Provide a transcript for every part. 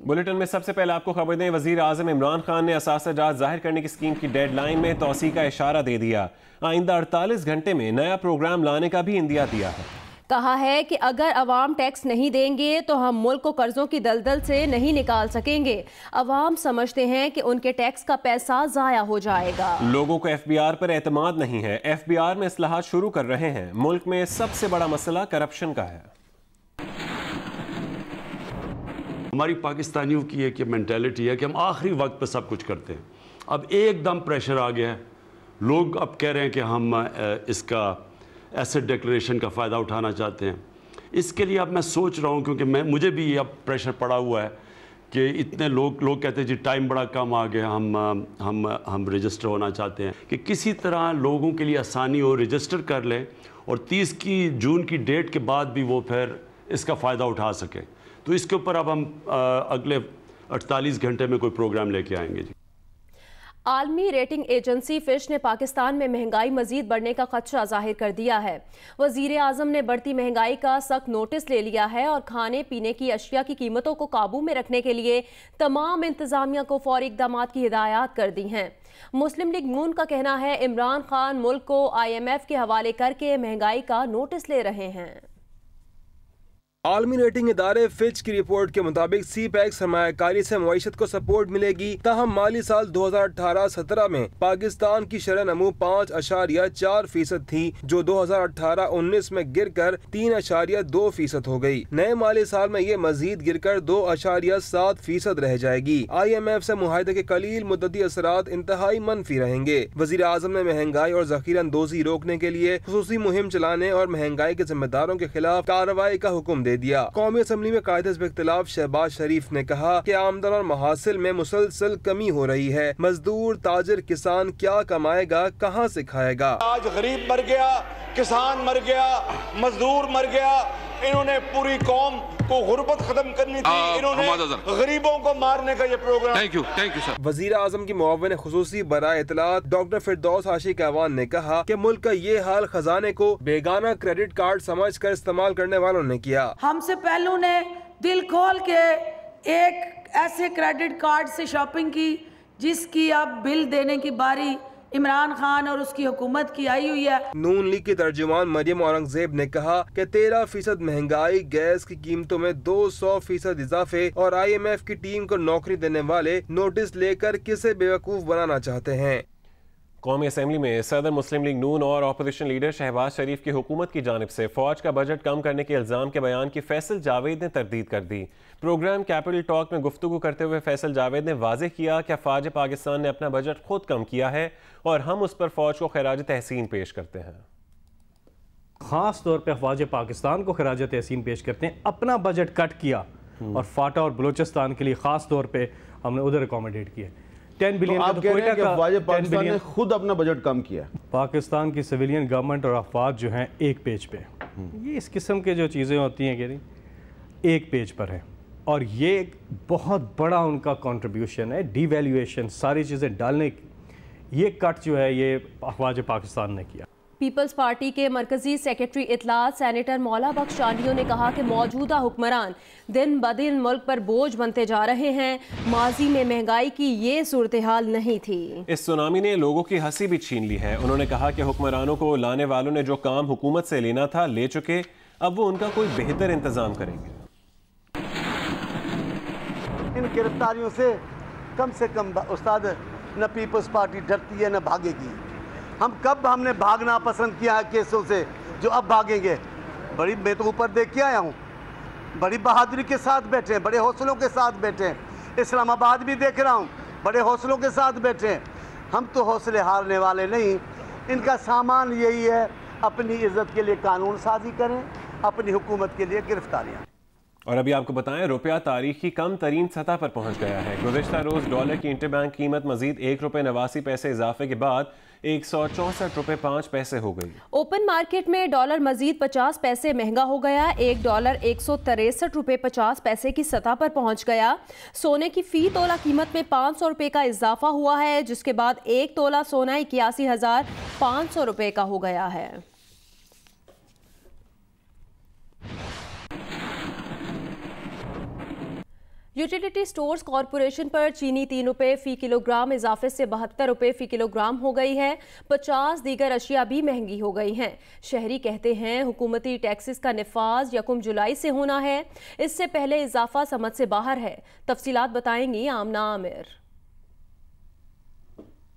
Bulletin में सबसे पहले आपको खबर दें, वजीर आजम इमरान खान ने असासा-जात जाहिर करने की स्कीम की डेडलाइन में तौसी का इशारा दे दिया। आइंदा 48 घंटे में नया प्रोग्राम लाने का भी इंदिया दिया है। कहा है कि अगर अवाम टैक्स नहीं देंगे तो हम मुल्क को कर्जों की दलदल से नहीं निकाल सकेंगे। अवाम समझते हैं कि उनके टैक्स का पैसा जाया हो जाएगा। लोगों को FBR पर एतमाद नहीं है। FBR में इस्लाहात शुरू कर रहे हैं। मुल्क में सबसे बड़ा मसला करप्शन का है। हमारी पाकिस्तानियों की एक मेंटालिटी है कि हम आखिरी वक्त पर सब कुछ करते हैं। अब एकदम प्रेशर आ गया है, लोग अब कह रहे हैं कि हम इसका एसेट डिक्लेरेशन का फ़ायदा उठाना चाहते हैं। इसके लिए अब मैं सोच रहा हूँ, क्योंकि मुझे भी अब प्रेशर पड़ा हुआ है कि इतने लोग कहते हैं जी टाइम बड़ा कम आ गया, हम रजिस्टर होना चाहते हैं, कि किसी तरह लोगों के लिए आसानी हो, रजिस्टर कर लें और 30 जून की डेट के बाद भी वो फिर इसका फ़ायदा उठा सकें। तो इसके ऊपर अब हम अगले 48 घंटे में कोई प्रोग्राम लेके आएंगे जी। आलमी रेटिंग एजेंसी फिश ने पाकिस्तान में महंगाई मजीद बढ़ने का खदशा जाहिर कर दिया है। वजीर आजम ने बढ़ती महंगाई का सख्त नोटिस ले लिया है और खाने पीने की अशिया की कीमतों को काबू में रखने के लिए तमाम इंतजामिया को फौरी इकदाम की हिदायत कर दी हैं। मुस्लिम लीग नून का कहना है इमरान खान मुल्क को IMF के हवाले करके महंगाई का नोटिस ले रहे हैं। आलमी रेटिंग इदारे फिच की रिपोर्ट के मुताबिक CPEC सरमायाकारी से मईशत को सपोर्ट मिलेगी। ताहम माली साल 2018-17 में पाकिस्तान की शरह नमू 5.4% थी, जो 2018-19 में गिरकर 3.2% हो गई। नए माली साल में ये मजीद गिरकर 2.7% रह जाएगी। IMF से मुआहदे के कलील मुद्दती असरात इंतहाई मनफी रहेंगे। वजीर आजम ने महंगाई और ज़ख़ीरा-अंदोज़ी रोकने के लिए खुसूसी मुहिम चलाने और महंगाई के जिम्मेदारों के खिलाफ कार्रवाई का हुक्म दे दिया। कौमी असम्बली में कायदे हिज़्ब इख्तिलाफ शहबाज शरीफ ने कहा कि आमदन और महासिल में मुसलसल कमी हो रही है। मजदूर, ताजिर, किसान क्या कमाएगा, कहाँ से खाएगा? आज गरीब मर गया, किसान मर गया, मजदूर मर गया। इन्होंने पूरी कौम को गुर्बत खत्म करनी थी, इन्होंने गरीबों को मारने का ये प्रोग्राम। Thank you sir. वजीर आजम की मुआविन खुसूसी बराए इत्तलात डॉक्टर फिरदौस आशिक अहवान ने कहा कि मुल्क का ये हाल खजाने को बेगाना क्रेडिट कार्ड समझ कर इस्तेमाल करने वालों ने किया। हमसे पहलू ने दिल खोल के एक ऐसे क्रेडिट कार्ड से शॉपिंग की जिसकी अब बिल देने की बारी इमरान खान और उसकी हुकूमत की आई हुई है। नून लीग की तर्जुमान मरियम औरंगजेब ने कहा कि 13% महंगाई, गैस की कीमतों में 200% इजाफे और IMF की टीम को नौकरी देने वाले नोटिस लेकर किसे बेवकूफ बनाना चाहते हैं। कौमी असम्बली में सदर मुस्लिम लीग नून और अपोजिशन लीडर शहबाज शरीफ की हुकूमत की जानिब से फौज का बजट कम करने के इल्ज़ाम के बयान की फैसल जावेद ने तरदीद कर दी। प्रोग्राम कैपिटल टॉक में गुफ्तगू करते हुए फैसल जावेद ने वाज़ेह किया कि अफवाज पाकिस्तान ने अपना बजट खुद कम किया है और हम उस पर फौज को खराज तहसीन पेश करते हैं। ख़ास तौर पर अफवाज पाकिस्तान को खराज तहसीन पेश करते हैं। अपना बजट कट किया और फाटा और बलूचिस्तान के लिए ख़ास तौर पर हमने उधर अकोमोडेट किया। 10 बिलियन तो आप कह रहे हैं कि अफवाज पाकिस्तान ने खुद अपना बजट कम किया। पाकिस्तान की सिविलियन गवर्नमेंट और अफवाज जो हैं एक पेज पे, ये इस किस्म के जो चीज़ें होती हैं कि एक पेज पर है और ये एक बहुत बड़ा उनका कंट्रीब्यूशन है। डिवैल्यूएशन, सारी चीज़ें डालने की, ये कट जो है ये अफवाज पाकिस्तान ने किया। पीपल्स पार्टी के मरकजी सेक्रेटरी इतलात सेनेटर मौला बख्श चांडियों ने कहा कि मौजूदा हुक्मरान दिन ब दिन मुल्क पर बोझ बनते जा रहे हैं। माजी में महंगाई की ये सूरत हाल नहीं थी। इस सुनामी ने लोगों की हंसी भी छीन ली है। उन्होंने कहा कि हुक्मरानों को लाने वालों ने जो काम हुकूमत से लेना था ले चुके, अब वो उनका कोई बेहतर इंतजाम करेंगे। इन गिरफ्तारियों से कम उस्ताद न पीपल्स पार्टी डरती है न भागेगी। हमने भागना पसंद किया है केसों से, जो अब भागेंगे। मैं तो ऊपर देख के आया हूँ, बड़ी बहादुरी के साथ बैठे हैं, बड़े हौसलों के साथ बैठे हैं। इस्लामाबाद भी देख रहा हूँ, बड़े हौसलों के साथ बैठे हैं। हम तो हौसले हारने वाले नहीं। इनका सामान यही है, अपनी इज्जत के लिए कानून साजी करें, अपनी हुकूमत के लिए गिरफ्तारियाँ। और अभी आपको बताएं, रुपया तारीख की कम तरीन सतह पर पहुंच गया है। गुज़िश्ता रोज डॉलर की इंटरबैंक कीमत मजीद ₹1.89 इजाफे के बाद 164 रुपए 5 पैसे हो गई। ओपन मार्केट में डॉलर मजीद 50 पैसे महंगा हो गया। $1 163 रुपए 50 पैसे की सतह पर पहुंच गया। सोने की फी तोला कीमत में 500 रुपए का इजाफा हुआ है, जिसके बाद 1 तोला सोना 81,500 रुपए का हो गया है। यूटिलिटी स्टोर्स कॉरपोरेशन पर चीनी 3 रुपये फी किलोग्राम इजाफे से 72 रुपये फी किलोग्राम हो गई है। 50 दीगर अशिया भी महंगी हो गई हैं। शहरी कहते हैं हुकूमती टैक्सेस का निफाज 1 जुलाई से होना है। इससे पहले इजाफा समझ से बाहर है। तफसीलात बताएंगी आमना आमिर।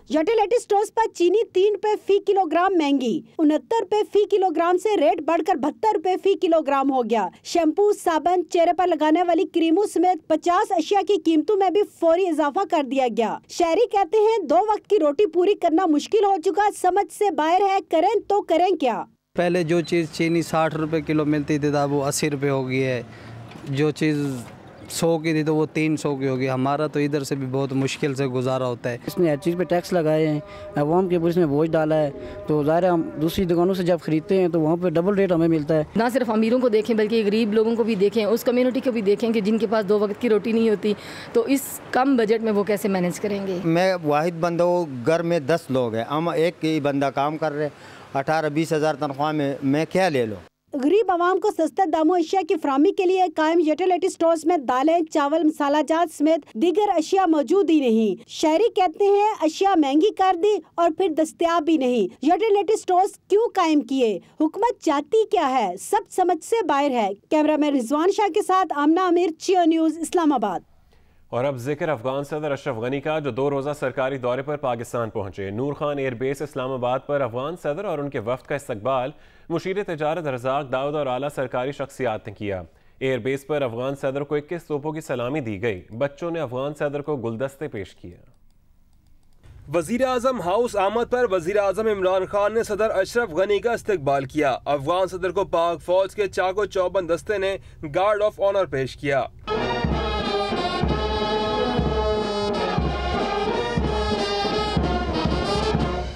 यूटिलिटी स्टोर्स पर चीनी 3 रुपए फी किलोग्राम महंगी, 69 रुपए फी किलोग्राम से रेट बढ़कर 72 रुपए फी किलोग्राम हो गया। शैम्पू, साबुन, चेहरे पर लगाने वाली क्रीमों समेत 50 अशिया की कीमतों में भी फौरी इजाफा कर दिया गया। शहरी कहते हैं 2 वक्त की रोटी पूरी करना मुश्किल हो चुका, समझ से बाहर है, करें तो करें क्या। पहले जो चीज़ चीनी 60 रुपए किलो मिलती थी वो 80 रुपए हो गई है। जो चीज़ 100 की थी तो वो 300 की होगी। हमारा तो इधर से भी बहुत मुश्किल से गुजारा होता है। इसने हर चीज़ पे टैक्स लगाए हैं, अवाम के ऊपर इसने बोझ डाला है, तो ज़ाहिर हम दूसरी दुकानों से जब खरीदते हैं तो वहाँ पे डबल रेट हमें मिलता है। ना सिर्फ अमीरों को देखें बल्कि गरीब लोगों को भी देखें, उस कम्युनिटी को भी देखें कि जिनके पास 2 वक्त की रोटी नहीं होती, तो इस कम बजट में वो कैसे मैनेज करेंगे। मैं वाहिद बंदा हूँ, घर में 10 लोग हैं, हम एक ही बंदा काम कर रहे, 18-20 हज़ार तनख्वाह में मैं क्या ले लूँ। गरीब आवाम को सस्ते दामों अशिया की फराहमी के लिए कायम यूटिलिटी स्टोर्स में दालें, चावल, मसाला जात समेत दीगर अशिया मौजूद ही नहीं। शहरी कहते हैं अशिया महंगी कर दी और फिर दस्तयाब भी नहीं। यूटिलिटी स्टोर्स क्यों कायम किए, हुकूमत चाहती क्या है, सब समझ से बाहर है। कैमरामैन रिजवान शाह के साथ आमना आमिर, जियो न्यूज़, इस्लामाबाद। और अब जिक्र अफगान सदर अशरफ गनी का, जो 2 रोज़ा सरकारी दौरे पर पाकिस्तान पहुंचे। नूर खान एयरबेस इस्लामाबाद पर अफगान सदर और उनके वफ्द का इस्तकबाल मुशीर तजारत रज़ाक दाऊद और आला सरकारी शख्सियात ने किया। एयरबेस पर अफगान सदर को 21 तोपों की सलामी दी गई। बच्चों ने अफगान सदर को गुलदस्ते पेश किए। वज़ीर आज़म हाउस आमद पर वज़ीर आज़म इमरान खान ने सदर अशरफ गनी का इस्तकबाल किया। अफगान सदर को पाक फौज के चाको चौबंद दस्ते ने गार्ड ऑफ ऑनर पेश किया।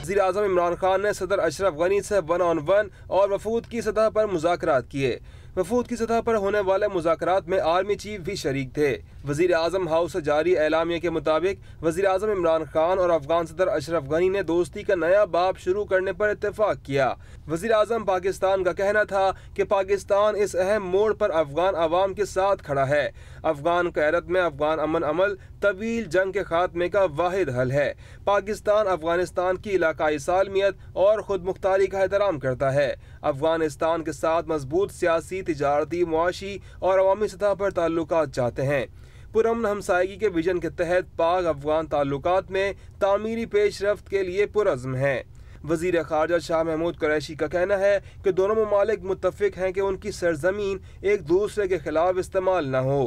वज़ीर आज़म इमरान खान ने सदर अशरफ गनी से 1-on-1 और वफूद की सतह पर मुज़ाकरात किए। वफूद की सतह पर होने वाले मुज़ाकरात में आर्मी चीफ भी शरीक थे। वज़ीर आज़म हाउस से जारी एलामिया के मुताबिक वज़ीर आज़म इमरान खान और अफगान सदर अशरफ गनी ने दोस्ती का नया बाब शुरू करने पर इत्तेफाक किया। वज़ीर आज़म पाकिस्तान का कहना था कि पाकिस्तान इस अहम मोड़ पर अफगान आवाम के साथ खड़ा है। अफगान क़यादत में अफगान अमन अमल तवील जंग के खात्मे का वाहिद हल है। पाकिस्तान अफगानिस्तान की इलाकाई सालमियत और खुद मुख्तारी का एहतराम करता है। अफगानिस्तान के साथ मजबूत सियासी, तिजारती, मुआशी और अवामी सतह पर ताल्लुकात चाहते हैं। पुरअमन हमसायगी के विजन के तहत पाक अफगान ताल्लुकात में तामीरी पेशरफ्त के लिए पुरज़्म हैं। वज़ीर ख़ारजा शाह महमूद कुरैशी का कहना है कि दोनों ममालिक मुत्तफ़िक हैं कि उनकी सरजमीन एक दूसरे के खिलाफ इस्तेमाल न हो।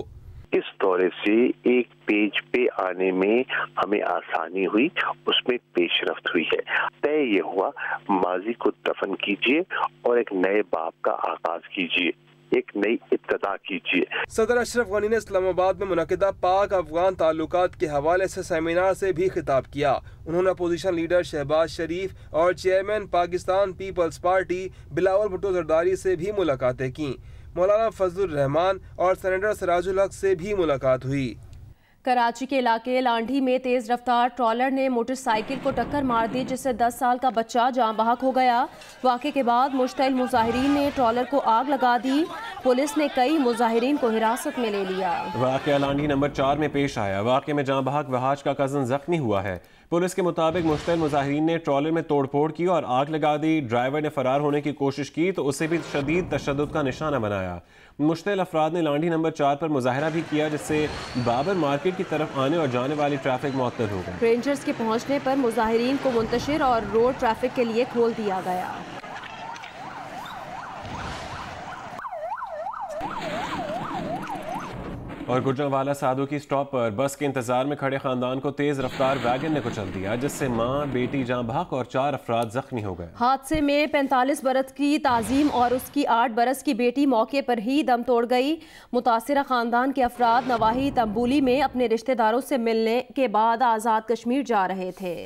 इस दौरे से एक पेज पे आने में हमें आसानी हुई, उसमें पेशरफ्त हुई है। तय ये हुआ माजी को दफन कीजिए और एक नए बाब का आगाज कीजिए, एक नई इब्तिदा कीजिए। सदर अशरफ गनी ने इस्लामाबाद में मुनक़िदा पाक अफगान ताल्लुकात के हवाले से सेमिनार से भी खिताब किया। उन्होंने अपोजिशन लीडर शहबाज शरीफ और chairman Pakistan peoples party Bilawal Bhutto Zardari से भी मुलाकातें की। मौलाना फजलुर रहमान और सेनेटर सिराजुल हक से भी मुलाकात हुई। कराची के इलाके लांढी में तेज रफ्तार ट्रॉलर ने मोटरसाइकिल को टक्कर मार दी, जिससे 10 साल का बच्चा जान बहक हो गया। वाक़े के बाद मुश्तइल मुजाहिरीन ने ट्रॉलर को आग लगा दी। पुलिस ने कई मुजाहिरीन को हिरासत में ले लिया। वाक़या लांढी नंबर 4 में पेश आया। वाक़े में जान बहक वहाज का कज़न जख्मी हुआ है। पुलिस के मुताबिक मुश्तइल मुजाहिरीन ने ट्रॉलर में तोड़फोड़ की और आग लगा दी। ड्राइवर ने फरार होने की कोशिश की तो उसे भी शदीद तशद्दुद का निशाना बनाया। मुश्तइल अफराद ने लांढी नंबर 4 पर मुजाहरा भी किया, जिससे बाबर मार्केट की तरफ आने और जाने वाली ट्रैफिक मुअत्तल हो गई। रेंजर्स के पहुंचने पर मुजाहिरीन को मुंतशिर और रोड ट्रैफिक के लिए खोल दिया गया। और गुजरांवाला साधु की स्टॉप पर बस के इंतजार में खड़े खानदान को तेज रफ्तार वैगन ने कुचल दिया, जिससे मां, बेटी जान बहक और 4 अफराद जख्मी हो गए। हादसे में 45 बरस की ताजीम और उसकी 8 बरस की बेटी मौके पर ही दम तोड़ गई। मुतासिरा खानदान के अफराद नवाही तंबूली में अपने रिश्तेदारों से मिलने के बाद आज़ाद कश्मीर जा रहे थे।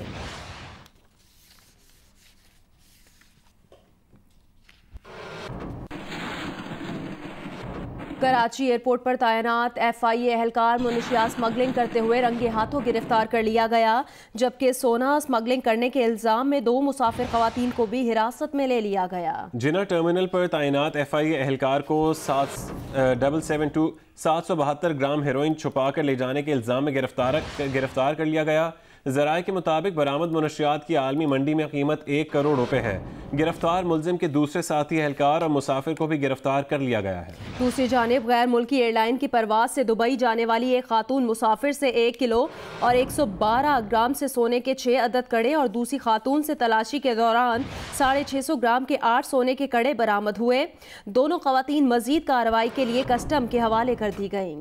कराची एयरपोर्ट पर तैनात FIA एहलकार मुनशियात स्मगलिंग करते हुए रंगे हाथों गिरफ्तार कर लिया गया, जबकि सोना स्मगलिंग करने के इल्जाम में 2 मुसाफिर खवातीन को भी हिरासत में ले लिया गया। जिना टर्मिनल पर तैनात FIA एहलकार को 772 772 ग्राम हेरोइन छुपा कर ले जाने के इल्जाम में गिरफ्तार कर लिया गया। ज़राए के मुताबिक बरामद मुनशियात की आलमी मंडी में कीमत 1 करोड़ रुपए है। गिरफ्तार मुलजिम के दूसरे साथी एहलकार और मुसाफिर को भी गिरफ्तार कर लिया गया है। दूसरी जानिब गैर मुल्की एयरलाइन की परवाज से दुबई जाने वाली एक खातून मुसाफिर से 1 किलो और 112 ग्राम से सोने के 6 अदद कड़े और दूसरी खातून से तलाशी के दौरान 650 ग्राम के 8 सोने के कड़े बरामद हुए। दोनों खवातीन मजीद कार्रवाई के लिए कस्टम के हवाले कर दी गईं।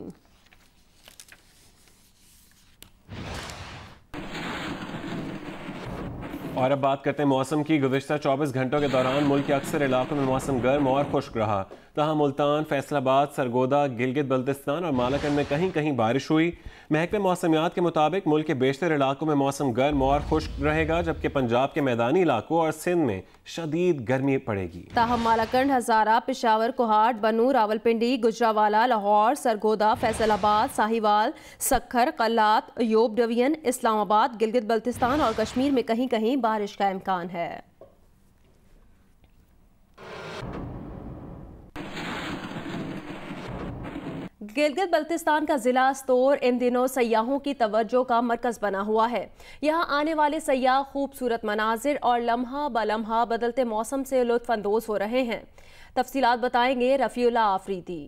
और अब बात करते हैं मौसम की। गुज़िश्ता 24 घंटों के दौरान मुल्क के अक्सर इलाकों में मौसम गर्म और खुश्क रहा। तहाँ मुल्तान, फैसलाबाद, सरगोदा, गिलगित बल्तिस्तान और मालाकंड में कहीं कहीं बारिश हुई। महकमे मौसमियात के मुताबिक मुल्क के बेशतर इलाकों में मौसम गर्म और खुश्क रहेगा, जबकि पंजाब के मैदानी इलाकों और सिंध में शदीद गर्मी पड़ेगी। ताहम मालाकंड, हजारा, पेशावर, कोहाट, बनू, रावलपिंडी, गुजरावाला, लाहौर, सरगोदा, फैसलाबाद, साहिवाल, सखर, कल्लात, योब डिवीजन, इस्लामाबाद, गिलगित बल्तिस्तान और कश्मीर में कहीं कहीं बारिश का इम्कान है। गिलगित बल्तिस्तान का जिला स्तोर इन दिनों सयाहों की तवज्जो का मरकज बना हुआ है। यहाँ आने वाले सयाह खूबसूरत मनाजिर और लम्हा ब लम्हा बदलते मौसम से लुत्फ अंदोज हो रहे हैं। तफसीलात बताएंगे रफ़ीउल्लाह आफरीदी।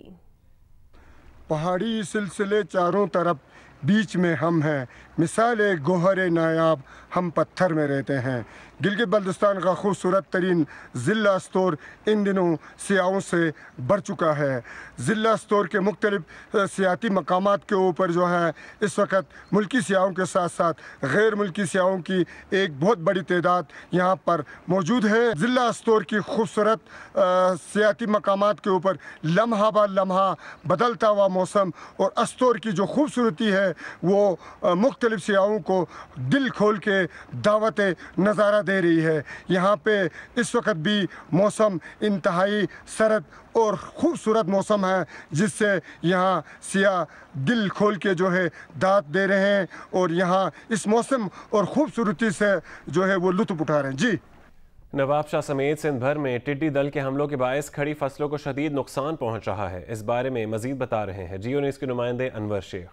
पहाड़ी सिलसिले चारों तरफ, बीच में हम हैं, मिसाल गोहर नायाब, हम पत्थर में रहते हैं। गिलगित बल्तिस्तान का खूबसूरत तरीन ज़िला स्तोर इन दिनों सियाहों से भर चुका है। ज़िला स्तोर के मुख्तलिफ सियाती मकामात के ऊपर जो है इस वक्त मुल्की सियाहों के साथ साथ गैर मुल्की सियाहों की एक बहुत बड़ी तादाद यहाँ पर मौजूद है। ज़िला स्तोर की खूबसूरत सियाती मकामात के ऊपर लम्हा ब लम्हा बदलता हुआ मौसम और अस्तोर की जो खूबसूरती है वो मुख्तलिफ सियाहों को दिल खोल के दावत नज़ारा दे रही है। यहाँ पे इस वक्त भी मौसम इंतहाई सरद और ख़ूबसूरत मौसम है, जिससे यहाँ सियाह दिल खोल के जो है दात दे रहे हैं और यहाँ इस मौसम और ख़ूबसूरती से जो है वो लुत्फ़ उठा रहे हैं। जी, नवाबशाह समेत सिंध भर में टिड्डी दल के हमलों के बायस खड़ी फसलों को शदीद नुकसान पहुँच रहा है। इस बारे में मज़ीद बता रहे हैं जियो न्यूज़ के नुमाइंदे अनवर शेख।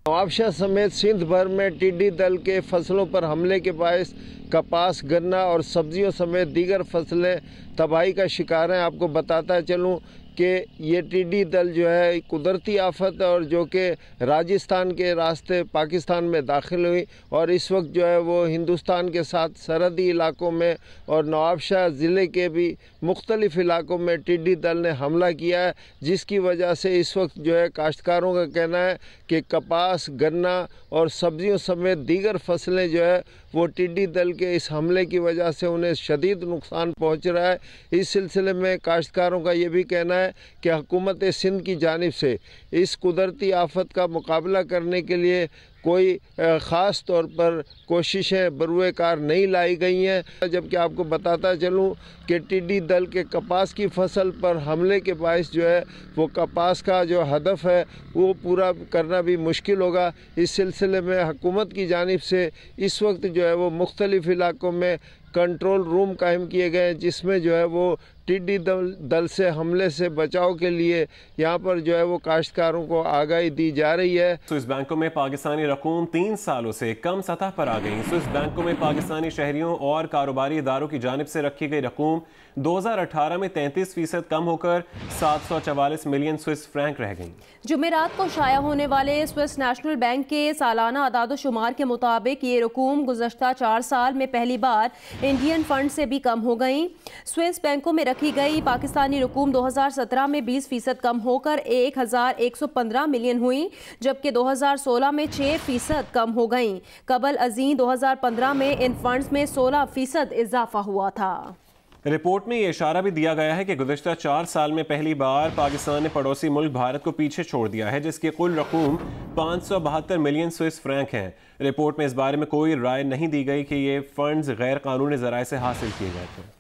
नवाबशाह समेत सिंध भर में टिड्डी दल के फसलों पर हमले के बायस कपास, गन्ना और सब्जियों समेत दीगर फसलें तबाही का शिकार हैं। आपको बताता चलूँ कि ये टिड्डी दल जो है कुदरती आफत और जो कि राजस्थान के रास्ते पाकिस्तान में दाखिल हुई और इस वक्त जो है वो हिंदुस्तान के साथ सरहदी इलाकों में और नवाबशाह ज़िले के भी मुख्तलिफ़ इलाकों में टिड्डी दल ने हमला किया है, जिसकी वजह से इस वक्त जो है काश्तकारों का कहना है कि कपास, गन्ना और सब्जियों समेत दीगर फसलें जो है वो टिड्डी दल के इस हमले की वजह से उन्हें शदीद नुकसान पहुंच रहा है। इस सिलसिले में काश्तकारों का ये भी कहना है कि हुकूमत सिंध की जानिब से इस कुदरती आफत का मुकाबला करने के लिए कोई ख़ास तौर पर कोशिशें बरूए कार नहीं लाई गई हैं। जबकि आपको बताता चलूँ कि टिड्डी दल के कपास की फसल पर हमले के बायस जो है वो कपास का जो हदफ है वो पूरा करना भी मुश्किल होगा। इस सिलसिले में हुकूमत की जानिब से इस वक्त जो है वो मुख्तलिफ़ इलाकों में कंट्रोल रूम कायम किए गए हैं, जिसमें जो है वो टिड्डी दल से हमले से बचाव के लिए यहाँ पर जो है वो काश्तकारों को आगाही दी जा रही है। स्विस बैंकों में पाकिस्तानी रकूम 3 सालों से कम सतह पर आ गई। स्विस बैंकों में पाकिस्तानी शहरियों और कारोबारी इदारों की जानिब से रखी गई रकूम 2018 में 33% कम होकर 744 मिलियन स्विस फ्रैंक रह गई। जुमेरात को शाया होने वाले स्विस नेशनल बैंक के सालाना अदाद-ओ-शुमार के मुताबिक ये रकूम गुज़श्ता 4 साल में पहली बार इंडियन फंड से भी कम हो गई। स्विस बैंकों में रखी गई पाकिस्तानी रकूम 2017 में 20% कम होकर 1115 मिलियन हुई, जबकि 2016 में 6% कम हो गई। कबल अज़ीं 2015 में इन फंड्स में 16% इजाफा हुआ था। रिपोर्ट में ये इशारा भी दिया गया है कि गुज़श्ता 4 साल में पहली बार पाकिस्तान ने पड़ोसी मुल्क भारत को पीछे छोड़ दिया है, जिसकी कुल रकूम 572 मिलियन स्विस फ्रैंक हैं। रिपोर्ट में इस बारे में कोई राय नहीं दी गई कि ये फंड्स गैर कानूनी ज़राए से हासिल किए गए थे।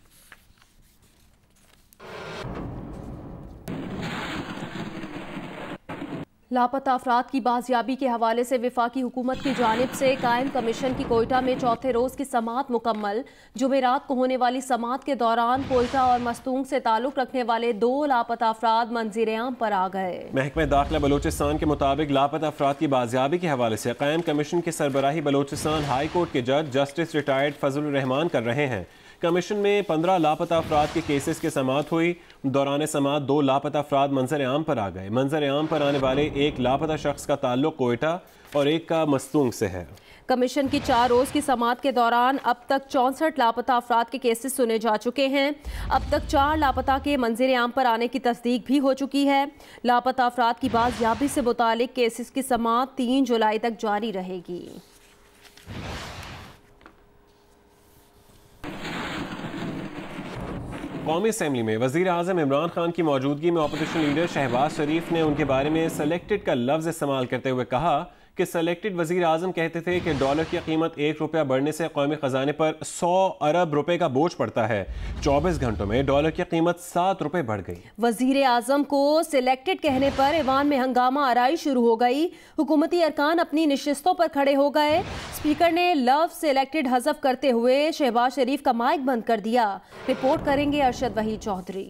लापता अफराद की बाजियाबी के हवाले से वफाकी हुकूमत की जानिब से कायम कमीशन की कोयटा में चौथे रोज़ की समाअत मुकम्मल। जुमेरात को होने वाली समाअत के दौरान कोयटा और मस्तूंग से ताल्लुक रखने वाले 2 लापता अफराद मंजीर-ए-आम पर आ गए। महकमा दाखिला बलोचिस्तान के मुताबिक लापता अफराद की बाजियाबी के हवाले से कायम कमीशन की सरबराही बलोचिस्तान हाई कोर्ट के जज जस्टिस रिटायर्ड फजलुर रहमान कर रहे हैं। कमीशन में 15 लापता अफराद के केसेस की समाअत हुई। दौरान समाअत 2 लापता अफराद मंजर-ए-आम पर आ गए। मंजर-ए-आम पर आने वाले एक लापता शख्स का ताल्लुक कोयटा और एक का मस्तूंग से है। कमीशन की 4 रोज़ की समाअत के दौरान अब तक 64 लापता अफराद के केसेस सुने जा चुके हैं। अब तक 4 लापता के मंजर-ए-आम पर आने की तस्दीक भी हो चुकी है। लापता अफराद की बाजियाबी से मुतालिक केसेस की समाअत 3 जुलाई तक जारी रहेगी। कौमी असम्बली में वज़ीर आज़म इमरान खान की मौजूदगी में अपोजिशन लीडर शहबाज शरीफ ने उनके बारे में सेलेक्टेड का लफ्ज़ इस्तेमाल करते हुए कहा कि सेलेक्टेड वज़ीर आज़म कहते थे कि डॉलर की कीमत 1 रुपया बढ़ने से कौमी ख़जाने पर 100 अरब रुपए का बोझ पड़ता है। 24 घंटों में डॉलर की कीमत 7 रुपए बढ़ गई। वज़ीर आज़म को सिलेक्टेड कहने पर ईवान में हंगामा आराई शुरू हो गई। हुकूमती अरकान अपनी नशिस्तों पर खड़े हो गए। स्पीकर ने लफ्ज़ सिलेक्टेड हज़फ करते हुए शहबाज शरीफ का माइक बंद कर दिया। रिपोर्ट करेंगे अरशद वहीद चौधरी।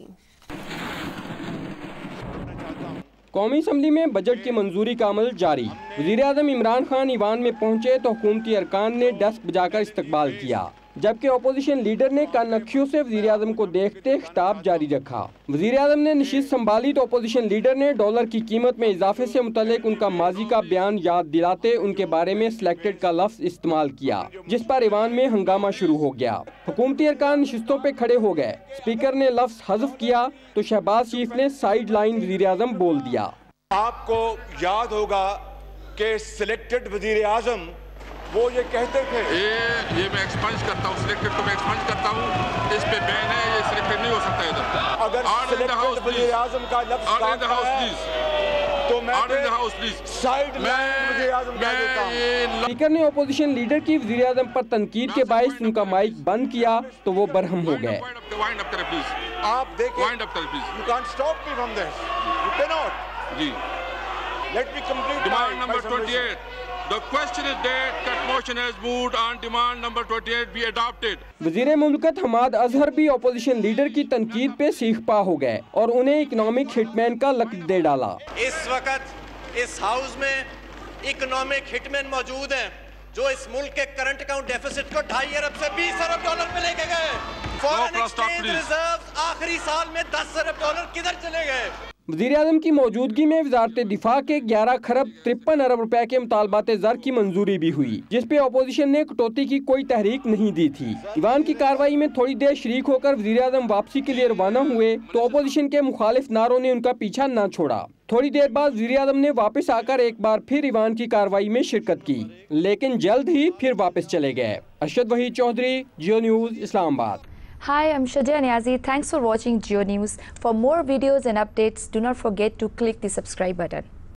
कौमी असम्बली में बजट की मंजूरी का अमल जारी। वज़ीर-ए-आज़म इमरान खान ईवान में पहुंचे तो हुकूमती अरकान ने डेस्क बजाकर इस्तकबाल किया, जबकि अपोजिशन लीडर ने कानखियों से वज़ीर-ए-आज़म को देखते खिताब जारी रखा। वज़ीर-ए-आज़म ने नशिस्त संभाली तो अपोजिशन लीडर ने डॉलर की कीमत में इजाफे से मुतल्लिक उनका माजी का बयान याद दिलाते उनके बारे में सिलेक्टेड का लफ्ज़ इस्तेमाल किया, जिस पर ईवान में हंगामा शुरू हो गया। हुकूमती अरकान नशिस्तों पे खड़े हो गए। स्पीकर ने लफ्ज़ हज़फ किया तो शहबाज शरीफ ने साइड लाइन वज़ीर-ए-आज़म बोल दिया। आपको याद होगा कि सिलेक्टेड वज़ीर-ए-आज़म वो ये कहते थे, ये मैं एक्सपंज करता हूँ, सिलेक्टेड को मैं एक्सपंज करता हूँ, इस पे बैन है, ये सिलेक्टेड नहीं हो सकता इधर। अगर सिलेक्टेड वज़ीर-ए-आज़म का लफ्ज़ तो मैं साइड लाइन वज़ीर-ए-आज़म कह देता हूँ। स्पीकर ने अपोजिशन लीडर की वज़ीर-ए-आज़म पर तंकीद के बायस उनका माइक बंद किया तो वो बरहम हो गए। आप देखिए, you can't stop me from this. You cannot. Ji. Let me complete demand number 28. The question is that motion has moved on demand number 28 be adopted. वज़ीर मुमलकत हमाद अजहर भी अपोजिशन लीडर की तनकीद पे सीख पा हो गए और उन्हें इकोनॉमिक हिटमैन का लक़ब दे डाला। इस वक्त इस हाउस में इकोनॉमिक हिटमैन मौजूद हैं जो इस मुल्क के करंट अकाउंट डेफिसिट को 2.5 अरब से 20 अरब डॉलर में लेके गए। फॉरेन एक्सचेंज रिजर्व्स आखिरी साल में 10 अरब डॉलर किधर चले गए? वज़ीर-ए-आज़म की मौजूदगी में वज़ारत दिफा के 11 खरब 53 अरब रुपए के मुतालबात ज़र की मंजूरी भी हुई, जिस पे अपोजिशन ने कटौती की कोई तहरीक नहीं दी थी। ईवान की कार्रवाई में थोड़ी देर शरीक होकर वज़ीर-ए-आज़म वापसी के लिए रवाना हुए तो अपोजिशन के मुखालिफ नारों ने उनका पीछा न छोड़ा। थोड़ी देर बाद वज़ीर-ए-आज़म ने वापस आकर एक बार फिर ईवान की कार्रवाई में शिरकत की, लेकिन जल्द ही फिर वापस चले गए। Arshad Waheed Chaudhry, Geo News, Islamabad. Hi, I'm Shajia Niazi. Thanks for watching Geo News. For more videos and updates, do not forget to click the subscribe button.